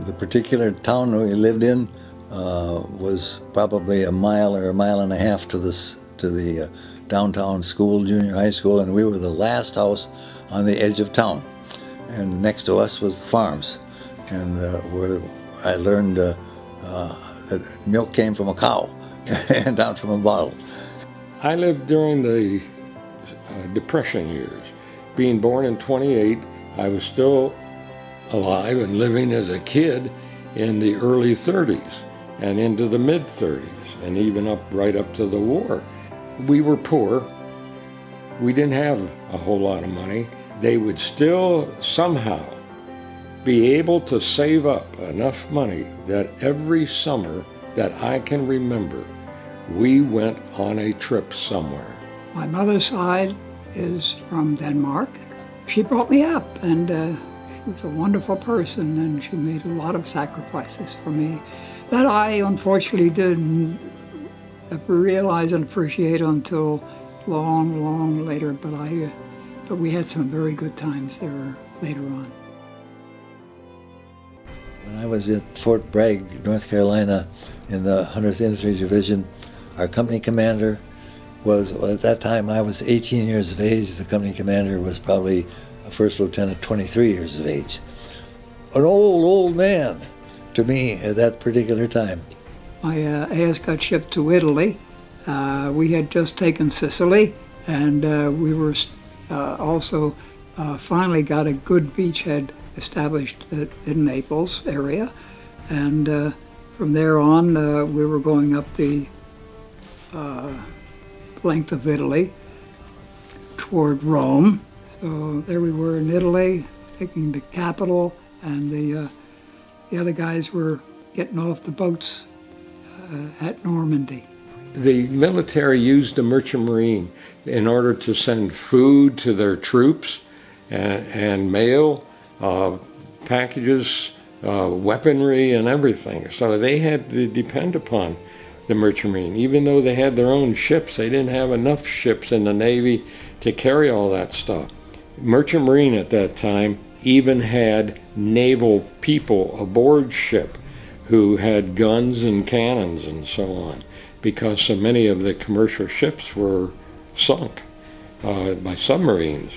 The particular town that we lived in was probably a mile or a mile and a half to the downtown school, junior high school, and we were the last house on the edge of town. And next to us was the farms, and where I learned that milk came from a cow and not from a bottle. I lived during the Depression years. Being born in '28, I was still alive and living as a kid in the early 30s and into the mid 30s and even right up to the war. We were poor. We didn't have a whole lot of money. They would still somehow be able to save up enough money that every summer that I can remember, we went on a trip somewhere. My mother's side is from Denmark. She brought me up, and she was a wonderful person, and she made a lot of sacrifices for me that I unfortunately didn't realize and appreciate until long, long later, but we had some very good times there later on. When I was at Fort Bragg, North Carolina, in the 100th Infantry Division, our company commander was, at that time I was 18 years of age, the company commander was probably a first lieutenant, 23 years of age. An old man to me at that particular time. My ass got shipped to Italy. We had just taken Sicily, and we were also finally got a good beachhead established in Naples area, and from there on we were going up the length of Italy toward Rome. So there we were in Italy, taking the capital, and the other guys were getting off the boats at Normandy. The military used the Merchant Marine in order to send food to their troops and mail, packages, weaponry, and everything. So they had to depend upon the Merchant Marine. Even though they had their own ships, they didn't have enough ships in the Navy to carry all that stuff. Merchant Marine at that time even had naval people aboard ship who had guns and cannons and so on, because so many of the commercial ships were sunk by submarines.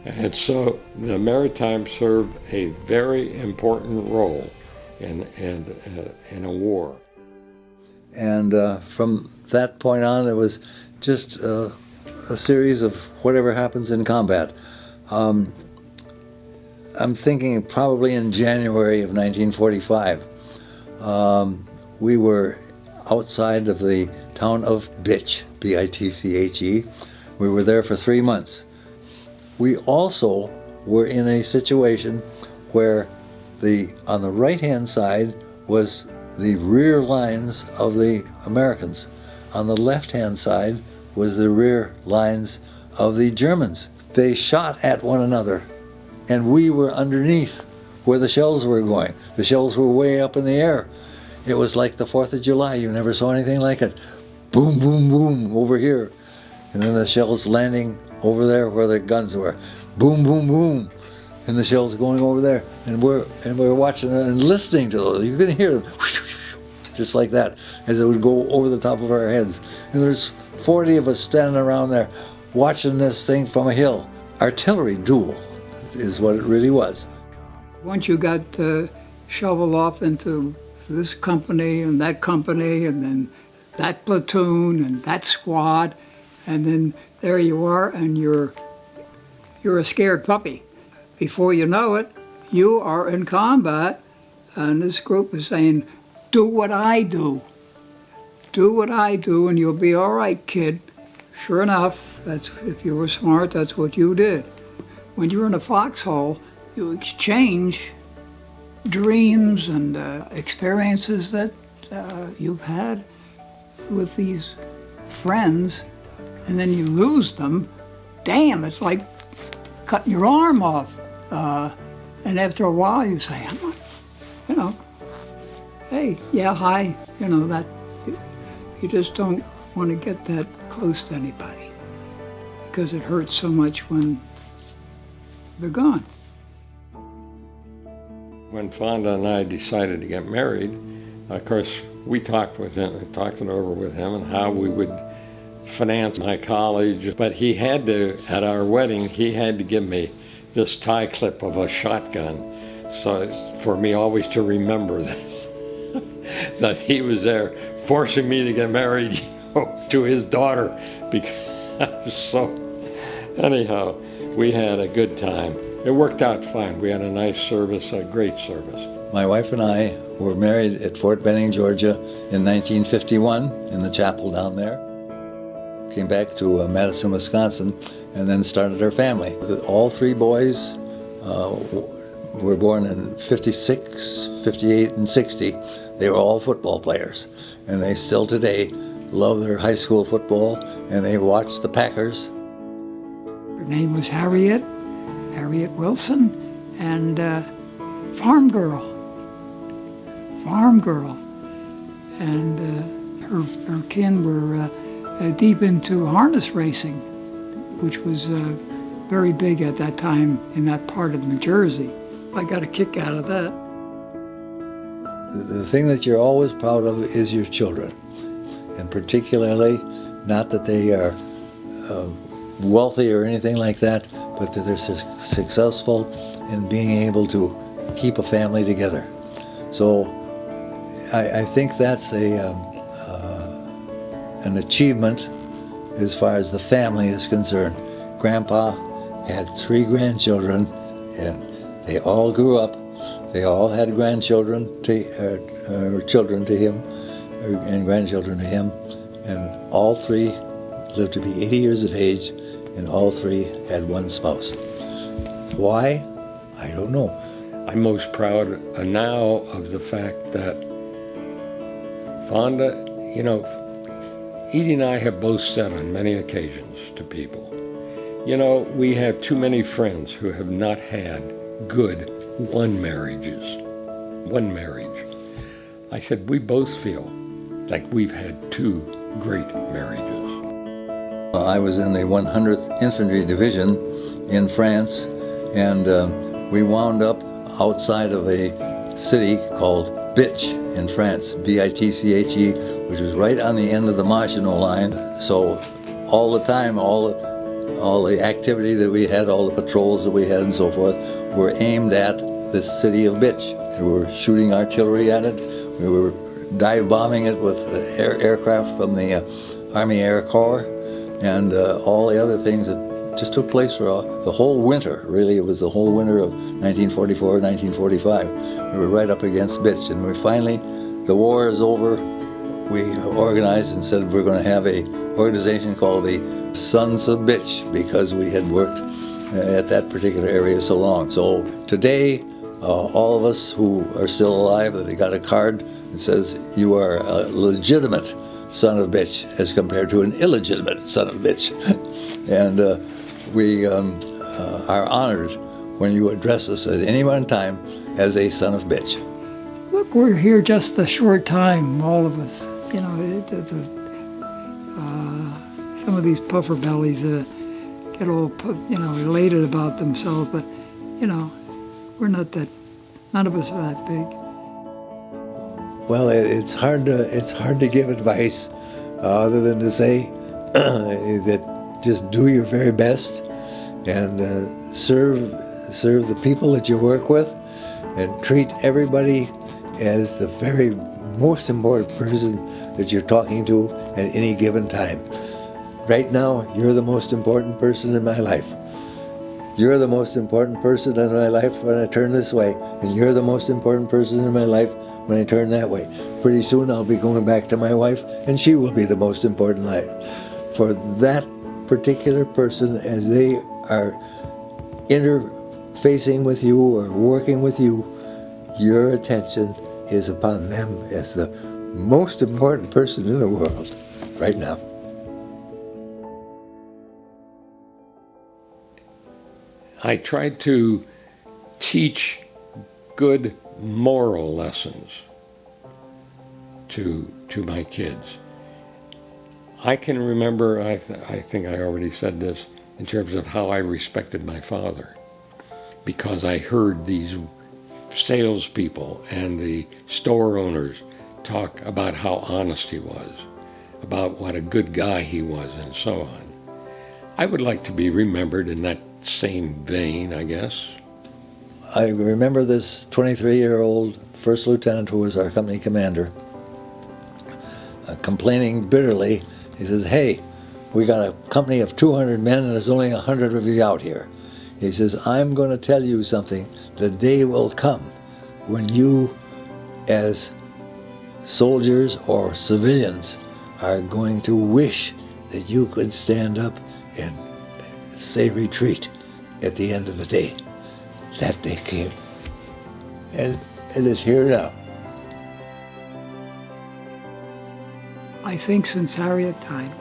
And so the maritime served a very important role in a war. And from that point on, it was just a series of whatever happens in combat. I'm thinking probably in January of 1945. We were outside of the town of Bitche, B-I-T-C-H-E. We were there for 3 months. We also were in a situation where on the right-hand side was the rear lines of the Americans. On the left-hand side was the rear lines of the Germans. They shot at one another, and we were underneath where the shells were going. The shells were way up in the air. It was like the 4th of July. You never saw anything like it. Boom, boom, boom, over here. And then the shells landing over there where the guns were. Boom, boom, boom. And the shells going over there. And we're watching and listening to those. You can hear them just like that as it would go over the top of our heads. And there's 40 of us standing around there watching this thing from a hill. Artillery duel is what it really was. Once you got shoveled off into this company and then that platoon and that squad, and then there you are, and you're a scared puppy. Before you know it, you are in combat, and this group is saying, do what I do. Do what I do and you'll be all right, kid. Sure enough, if you were smart, that's what you did. When you're in a foxhole, you exchange dreams and experiences that you've had with these friends, and then you lose them. Damn, it's like cutting your arm off. And after a while you say, I'm not, hey, yeah, hi, that, you just don't want to get that close to anybody because it hurts so much when they're gone. When Fonda and I decided to get married, of course, we talked it over with him and how we would finance my college. But he had to, at our wedding, he had to give me this tie clip of a shotgun. So for me always to remember that, that he was there forcing me to get married to his daughter. Because, so anyhow, we had a good time. It worked out fine. We had a nice service, a great service. My wife and I were married at Fort Benning, Georgia in 1951 in the chapel down there. Came back to Madison, Wisconsin, and then started our family. All three boys were born in 56, 58, and 60. They were all football players, and they still today love their high school football, and they watch the Packers. Her name was Harriet Wilson, and farm girl. And her kin were deep into harness racing, which was very big at that time in that part of New Jersey. I got a kick out of that. The thing that you're always proud of is your children, and particularly not that they are wealthy or anything like that, but that they're successful in being able to keep a family together. So I think that's an achievement as far as the family is concerned. Grandpa had 3 grandchildren, and they all grew up. They all had grandchildren children to him, and grandchildren to him, and all 3 lived to be 80 years of age, and all 3 had 1 spouse. Why? I don't know. I'm most proud now of the fact that Fonda, Edie and I have both said on many occasions to people, we have too many friends who have not had good one marriage. I said, we both feel like we've had 2 great marriages. I was in the 100th Infantry Division in France, and we wound up outside of a city called Bitche in France, B-I-T-C-H-E, which was right on the end of the Maginot Line. So all the time, all the activity that we had, all the patrols that we had and so forth, were aimed at this city of Bitche. We were shooting artillery at it. We were dive bombing it with aircraft from the Army Air Corps, and all the other things that just took place for the whole winter. Really, it was the whole winter of 1944, 1945. We were right up against Bitche, and we finally, the war is over. We organized and said we're going to have a organization called the Sons of Bitche, because we had worked at that particular area so long. So today, all of us who are still alive, that got a card that says you are a legitimate son of bitch as compared to an illegitimate son of bitch. And we are honored when you address us at any one time as a son of bitch. Look, we're here just a short time, all of us. Some of these puffer bellies get all, elated about themselves, but, we're not that, none of us are that big. Well, it's hard to give advice other than to say that just do your very best and serve the people that you work with, and treat everybody as the very most important person that you're talking to at any given time. Right now, you're the most important person in my life. You're the most important person in my life when I turn this way, and you're the most important person in my life when I turn that way. Pretty soon I'll be going back to my wife, and she will be the most important life. For that particular person, as they are interfacing with you or working with you, your attention is upon them as the most important person in the world right now. I tried to teach good moral lessons to my kids. I can remember, I think I already said this, in terms of how I respected my father, because I heard these salespeople and the store owners talk about how honest he was, about what a good guy he was, and so on. I would like to be remembered in that same vein, I guess. I remember this 23-year-old first lieutenant who was our company commander complaining bitterly. He says, "Hey, we got a company of 200 men and there's only 100 of you out here." He says, "I'm going to tell you something. The day will come when you, as soldiers or civilians, are going to wish that you could stand up and say retreat at the end of the day." That day came, and it is here now. I think since Harriet died,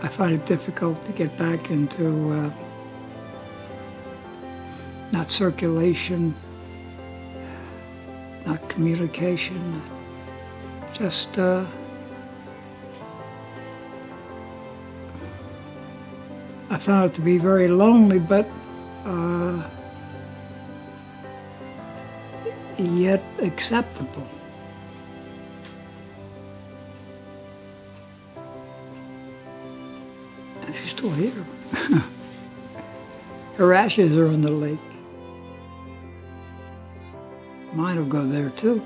I find it difficult to get back into not circulation, not communication, just I found it to be very lonely, but yet acceptable. And she's still here. Her ashes are in the lake. Mine will go there too.